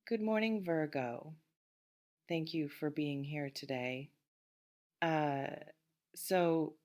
Good morning, Virgo. Thank you for being here today. Uh, so,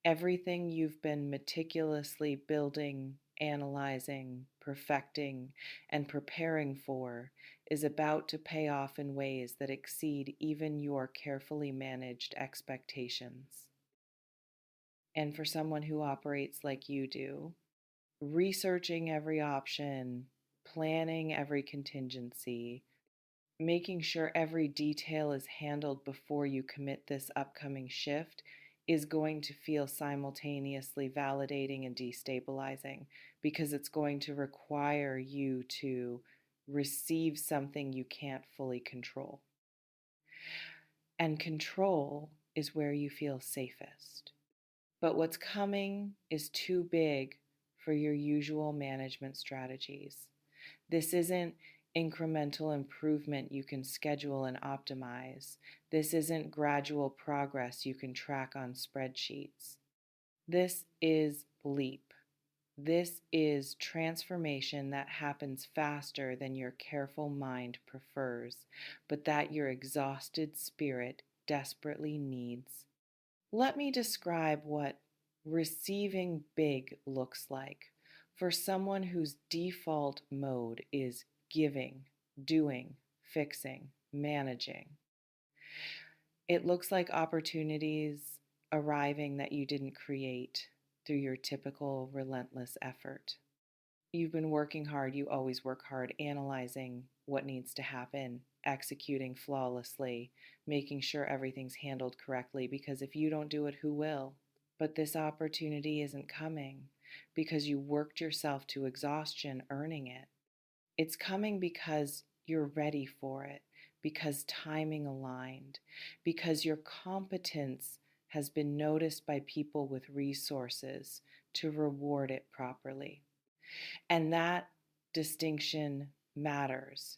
everything you've been meticulously building, analyzing, perfecting, and preparing for is about to pay off in ways that exceed even your carefully managed expectations. And for someone who operates like you do, researching every option, planning every contingency, making sure every detail is handled before you commit this upcoming shift is going to feel simultaneously validating and destabilizing because it's going to require you to receive something you can't fully control. And control is where you feel safest. But what's coming is too big for your usual management strategies. This isn't incremental improvement you can schedule and optimize. This isn't gradual progress you can track on spreadsheets. This is leap. This is transformation that happens faster than your careful mind prefers, but that your exhausted spirit desperately needs. Let me describe what receiving big looks like for someone whose default mode is giving, doing, fixing, managing. It looks like opportunities arriving that you didn't create through your typical relentless effort. You've been working hard, you always work hard, analyzing what needs to happen, executing flawlessly, making sure everything's handled correctly, because if you don't do it, who will? But this opportunity isn't coming because you worked yourself to exhaustion earning it. It's coming because you're ready for it, because timing aligned, because your competence has been noticed by people with resources to reward it properly. And that distinction matters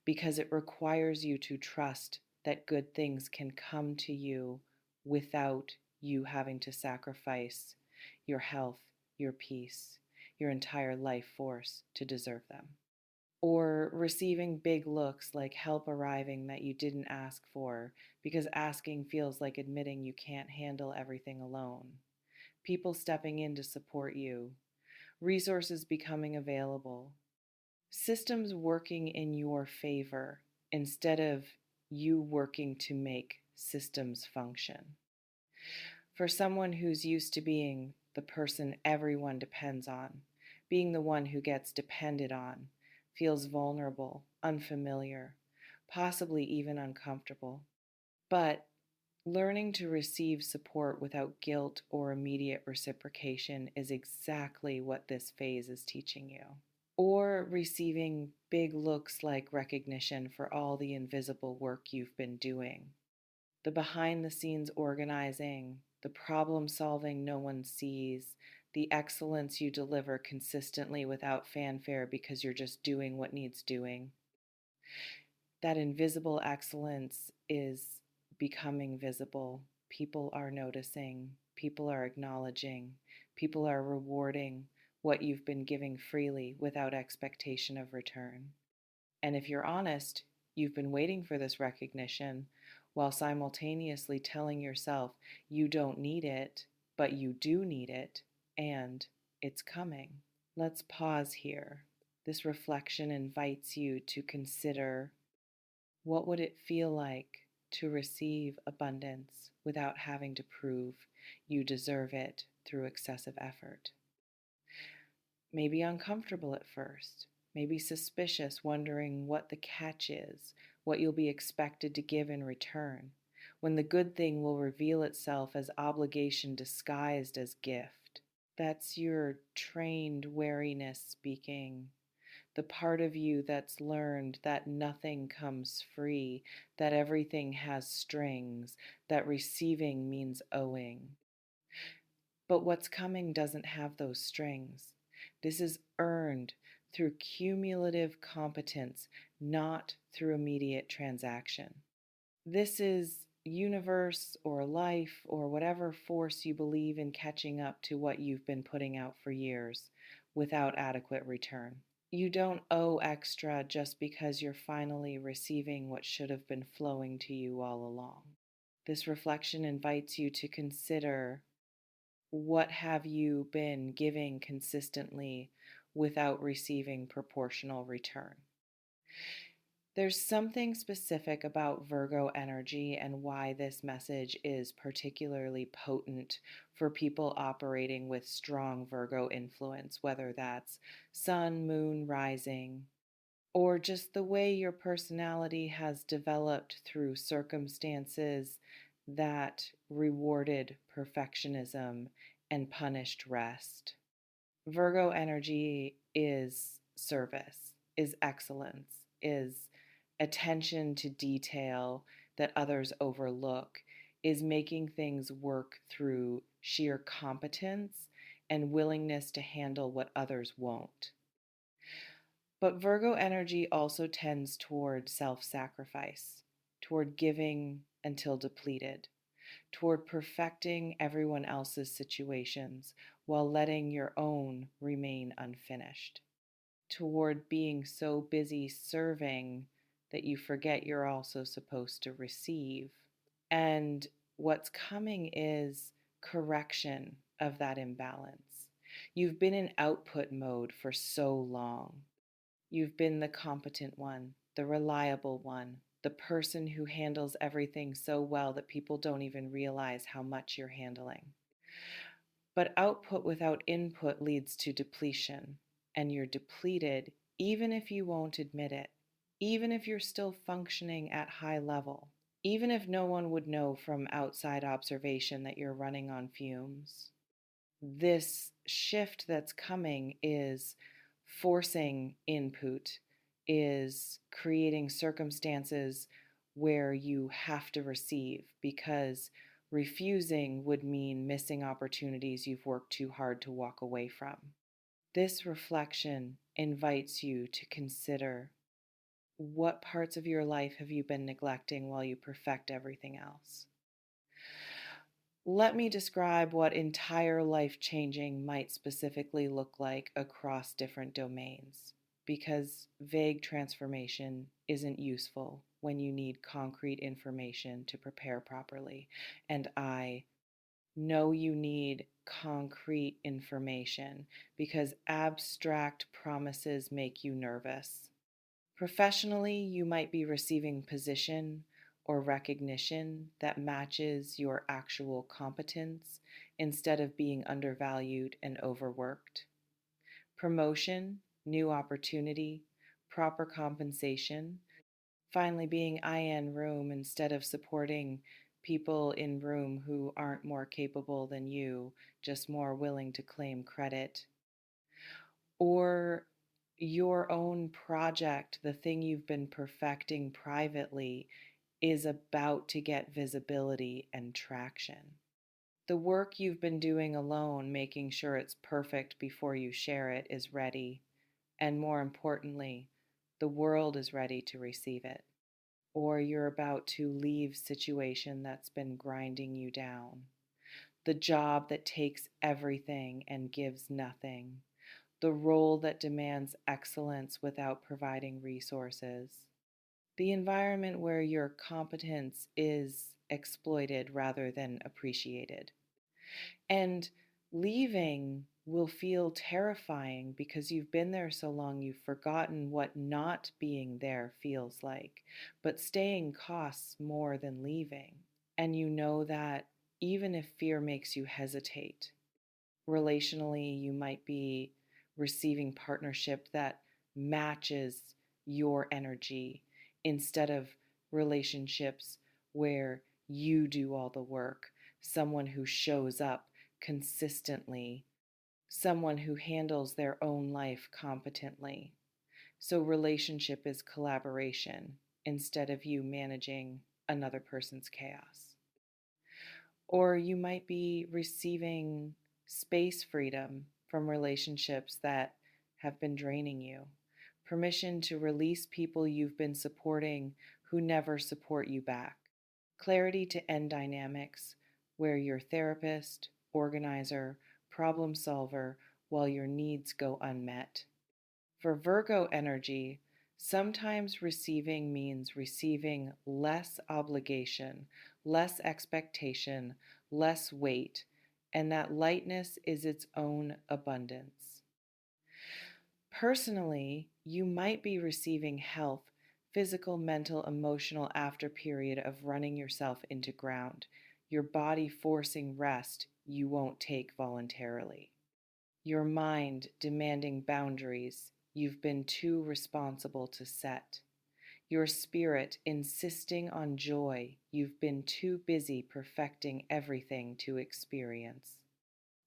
because it requires you to trust that good things can come to you without you having to sacrifice your health, your peace, your entire life force to deserve them. Or receiving big looks like help arriving that you didn't ask for because asking feels like admitting you can't handle everything alone. People stepping in to support you, resources becoming available, systems working in your favor instead of you working to make systems function. For someone who's used to being the person everyone depends on, being the one who gets depended on, feels vulnerable, unfamiliar, possibly even uncomfortable. But learning to receive support without guilt or immediate reciprocation is exactly what this phase is teaching you. Or receiving big looks like recognition for all the invisible work you've been doing, the behind the scenes organizing, the problem solving no one sees, the excellence you deliver consistently without fanfare because you're just doing what needs doing. That invisible excellence is becoming visible. People are noticing, people are acknowledging, people are rewarding what you've been giving freely without expectation of return. And if you're honest, you've been waiting for this recognition while simultaneously telling yourself you don't need it, but you do need it, and it's coming. Let's pause here. This reflection invites you to consider, what would it feel like to receive abundance without having to prove you deserve it through excessive effort? Maybe uncomfortable at first, maybe suspicious, wondering what the catch is, what you'll be expected to give in return, when the good thing will reveal itself as obligation disguised as gift. That's your trained wariness speaking, the part of you that's learned that nothing comes free, that everything has strings, that receiving means owing. But what's coming doesn't have those strings. This is earned through cumulative competence, not through immediate transaction. This is universe or life or whatever force you believe in catching up to what you've been putting out for years without adequate return. You don't owe extra just because you're finally receiving what should have been flowing to you all along. This reflection invites you to consider, what have you been giving consistently without receiving proportional return? There's something specific about Virgo energy and why this message is particularly potent for people operating with strong Virgo influence, whether that's sun, moon, rising, or just the way your personality has developed through circumstances that rewarded perfectionism and punished rest. Virgo energy is service, is excellence, is attention to detail that others overlook, is making things work through sheer competence and willingness to handle what others won't. But Virgo energy also tends toward self sacrifice, toward giving until depleted, toward perfecting everyone else's situations while letting your own remain unfinished, toward being so busy serving that you forget you're also supposed to receive. And what's coming is correction of that imbalance. You've been in output mode for so long. You've been the competent one, the reliable one, the person who handles everything so well that people don't even realize how much you're handling. But output without input leads to depletion, and you're depleted even if you won't admit it, even if you're still functioning at high level, even if no one would know from outside observation that you're running on fumes. This shift that's coming is forcing input, is creating circumstances where you have to receive, because refusing would mean missing opportunities you've worked too hard to walk away from. This reflection invites you to consider, what parts of your life have you been neglecting while you perfect everything else? Let me describe what entire life changing might specifically look like across different domains, because vague transformation isn't useful when you need concrete information to prepare properly. And I know you need concrete information because abstract promises make you nervous. Professionally, you might be receiving position or recognition that matches your actual competence instead of being undervalued and overworked. Promotion, new opportunity, proper compensation, finally being in room instead of supporting people in room who aren't more capable than you, just more willing to claim credit. Or your own project, the thing you've been perfecting privately, is about to get visibility and traction. The work you've been doing alone, making sure it's perfect before you share it, is ready. And more importantly, the world is ready to receive it. Or you're about to leave situation that's been grinding you down. The job that takes everything and gives nothing. The role that demands excellence without providing resources. The environment where your competence is exploited rather than appreciated. And leaving will feel terrifying because you've been there so long you've forgotten what not being there feels like. But staying costs more than leaving. And you know that even if fear makes you hesitate, relationally, you might be receiving partnership that matches your energy instead of relationships where you do all the work, someone who shows up consistently, someone who handles their own life competently. So, relationship is collaboration instead of you managing another person's chaos. Or you might be receiving space freedom from relationships that have been draining you, permission to release people you've been supporting who never support you back, clarity to end dynamics where you're therapist, organizer, problem solver while your needs go unmet, For Virgo energy, sometimes receiving means receiving less obligation, less expectation, less weight, and that lightness is its own abundance. Personally, you might be receiving health, physical, mental, emotional after period of running yourself into ground, your body forcing rest you won't take voluntarily, your mind demanding boundaries you've been too responsible to set, your spirit insisting on joy you've been too busy perfecting everything to experience.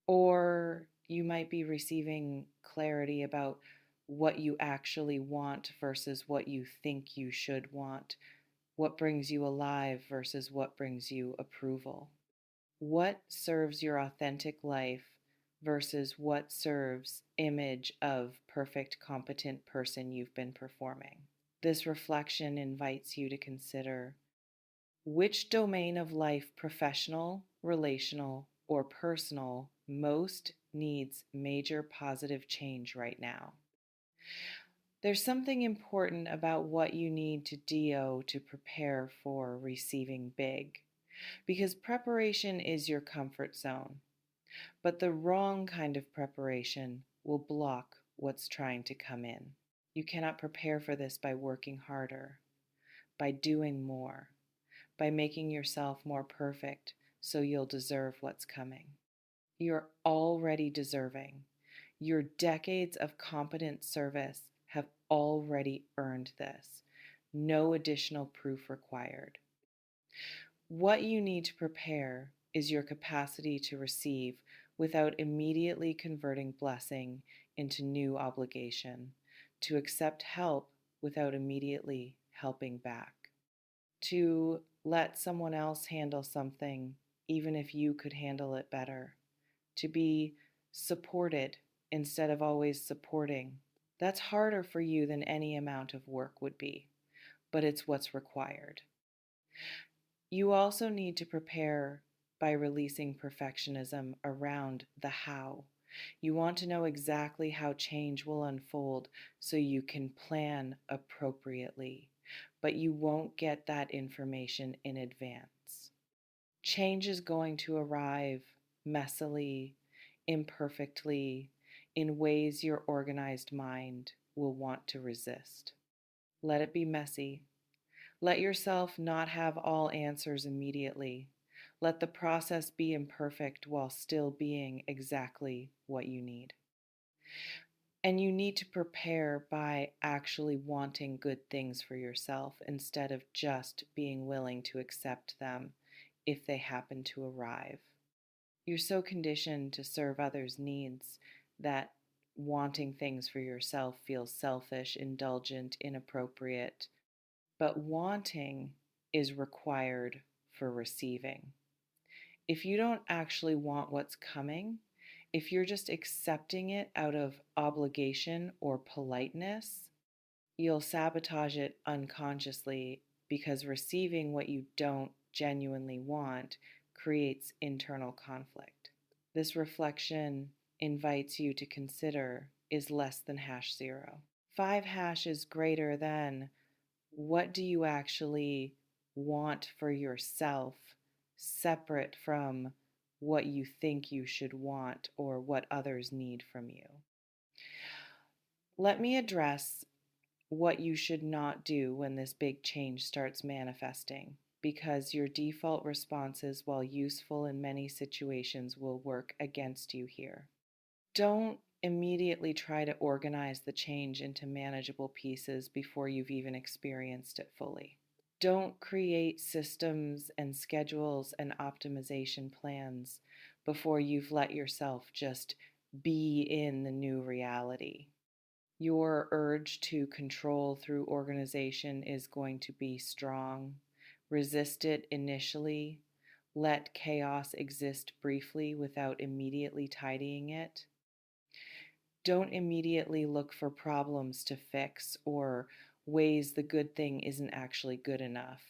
Or you might be receiving clarity about what you actually want versus what you think you should want, what brings you alive versus what brings you approval, what serves your authentic life versus what serves image of perfect competent person you've been performing. This reflection invites you to consider which domain of life, professional, relational, or personal, most needs major positive change right now. There's something important about what you need to do to prepare for receiving big, because preparation is your comfort zone, but the wrong kind of preparation will block what's trying to come in. You cannot prepare for this by working harder, by doing more, by making yourself more perfect so you'll deserve what's coming. You're already deserving. Your decades of competent service have already earned this. No additional proof required. What you need to prepare is your capacity to receive without immediately converting blessing into new obligation, to accept help without immediately helping back, to let someone else handle something even if you could handle it better, to be supported instead of always supporting. That's harder for you than any amount of work would be, but it's what's required. You also need to prepare by releasing perfectionism around the how. You want to know exactly how change will unfold so you can plan appropriately, but you won't get that information in advance. Change is going to arrive messily, imperfectly, in ways your organized mind will want to resist. Let it be messy. Let yourself not have all answers immediately. Let the process be imperfect while still being exactly what you need. And you need to prepare by actually wanting good things for yourself instead of just being willing to accept them if they happen to arrive. You're so conditioned to serve others' needs that wanting things for yourself feels selfish, indulgent, inappropriate. But wanting is required for receiving. If you don't actually want what's coming, if you're just accepting it out of obligation or politeness, you'll sabotage it unconsciously because receiving what you don't genuinely want creates internal conflict. This reflection invites you to consider is less than hash zero. 5 hash is greater than what do you actually want for yourself, separate from what you think you should want or what others need from you. Let me address what you should not do when this big change starts manifesting, because your default responses, while useful in many situations, will work against you here. Don't immediately try to organize the change into manageable pieces before you've even experienced it fully. Don't create systems and schedules and optimization plans before you've let yourself just be in the new reality. Your urge to control through organization is going to be strong. Resist it initially. Let chaos exist briefly without immediately tidying it. Don't immediately look for problems to fix or ways the good thing isn't actually good enough.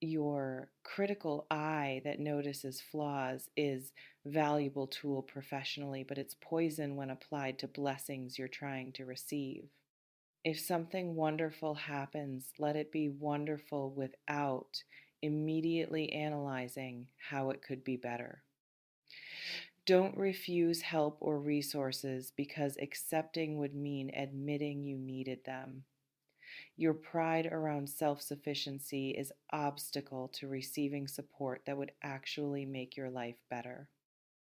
Your critical eye that notices flaws is valuable tool professionally, but it's poison when applied to blessings you're trying to receive. If something wonderful happens, let it be wonderful without immediately analyzing how it could be better. Don't refuse help or resources because accepting would mean admitting you needed them. Your pride around self-sufficiency is obstacle to receiving support that would actually make your life better.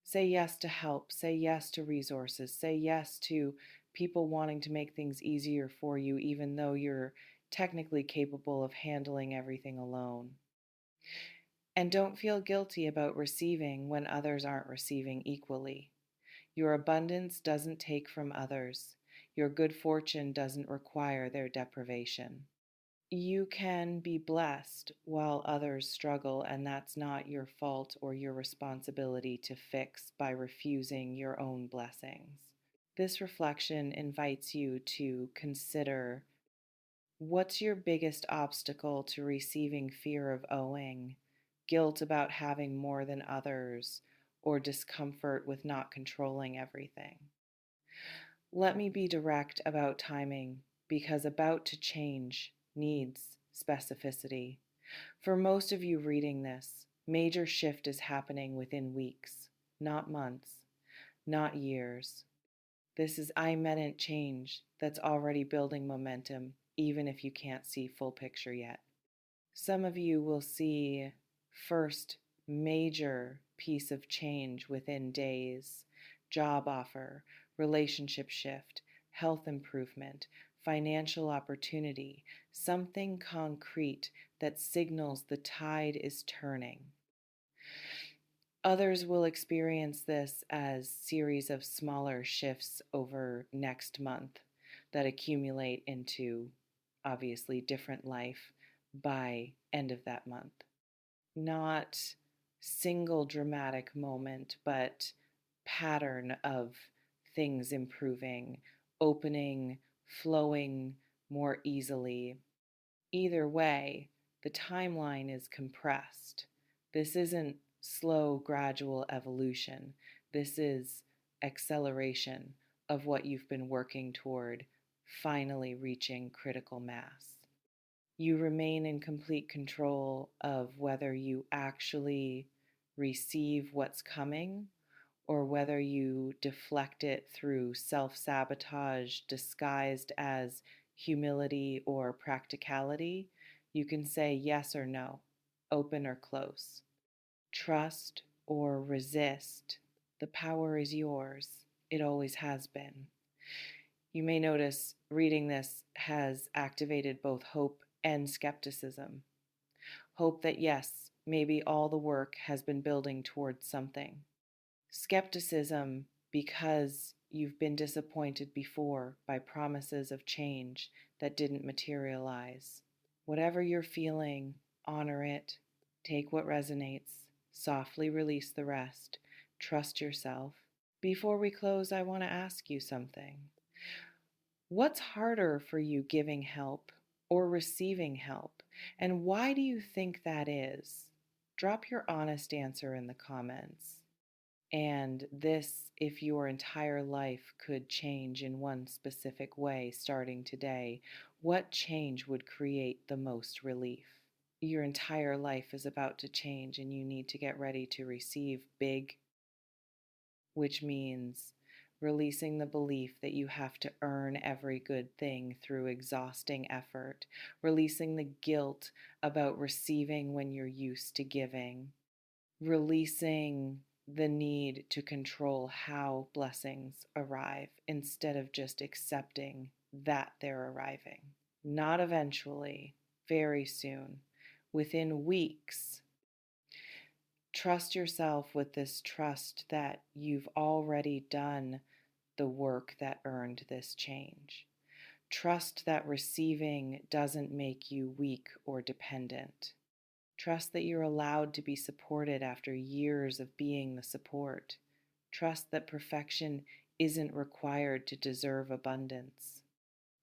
Say yes to help, say yes to resources, say yes to people wanting to make things easier for you even though you're technically capable of handling everything alone. And don't feel guilty about receiving when others aren't receiving equally. Your abundance doesn't take from others. Your good fortune doesn't require their deprivation. You can be blessed while others struggle, and that's not your fault or your responsibility to fix by refusing your own blessings. This reflection invites you to consider, what's your biggest obstacle to receiving: fear of owing, guilt about having more than others, or discomfort with not controlling everything? Let me be direct about timing because about to change needs specificity. For most of you reading this, major shift is happening within weeks, not months, not years. This is imminent change that's already building momentum, even if you can't see full picture yet. Some of you will see first major piece of change within days: job offer, relationship shift, health improvement, financial opportunity, something concrete that signals the tide is turning. Others will experience this as series of smaller shifts over next month that accumulate into obviously different life by end of that month. Not single dramatic moment, but pattern of things improving, opening, flowing more easily. Either way, the timeline is compressed. This isn't slow, gradual evolution. This is acceleration of what you've been working toward finally reaching critical mass. You remain in complete control of whether you actually receive what's coming or whether you deflect it through self-sabotage disguised as humility or practicality. You can say yes or no, open or close, trust or resist. The power is yours. It always has been. You may notice reading this has activated both hope and skepticism. Hope that yes, maybe all the work has been building towards something. Skepticism because you've been disappointed before by promises of change that didn't materialize. Whatever you're feeling, honor it. Take what resonates. Softly release the rest. Trust yourself. Before we close, I want to ask you something. What's harder for you, giving help or receiving help? And why do you think that is? Drop your honest answer in the comments. And this, if your entire life could change in one specific way starting today, what change would create the most relief? Your entire life is about to change, and you need to get ready to receive big, which means releasing the belief that you have to earn every good thing through exhausting effort, releasing the guilt about receiving when you're used to giving, releasing the need to control how blessings arrive instead of just accepting that they're arriving. Not eventually, very soon, within weeks. Trust yourself with this trust that you've already done the work that earned this change. Trust that receiving doesn't make you weak or dependent. Trust that you're allowed to be supported after years of being the support. Trust that perfection isn't required to deserve abundance.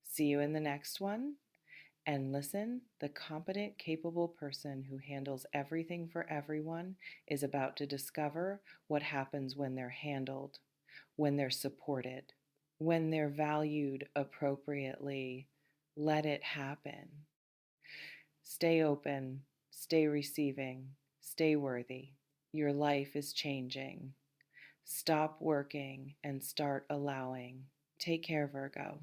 See you in the next one. And listen, the competent, capable person who handles everything for everyone is about to discover what happens when they're handled, when they're supported, when they're valued appropriately, Let it happen. Stay open, stay receiving, stay worthy. Your life is changing. Stop working and start allowing. Take care, Virgo.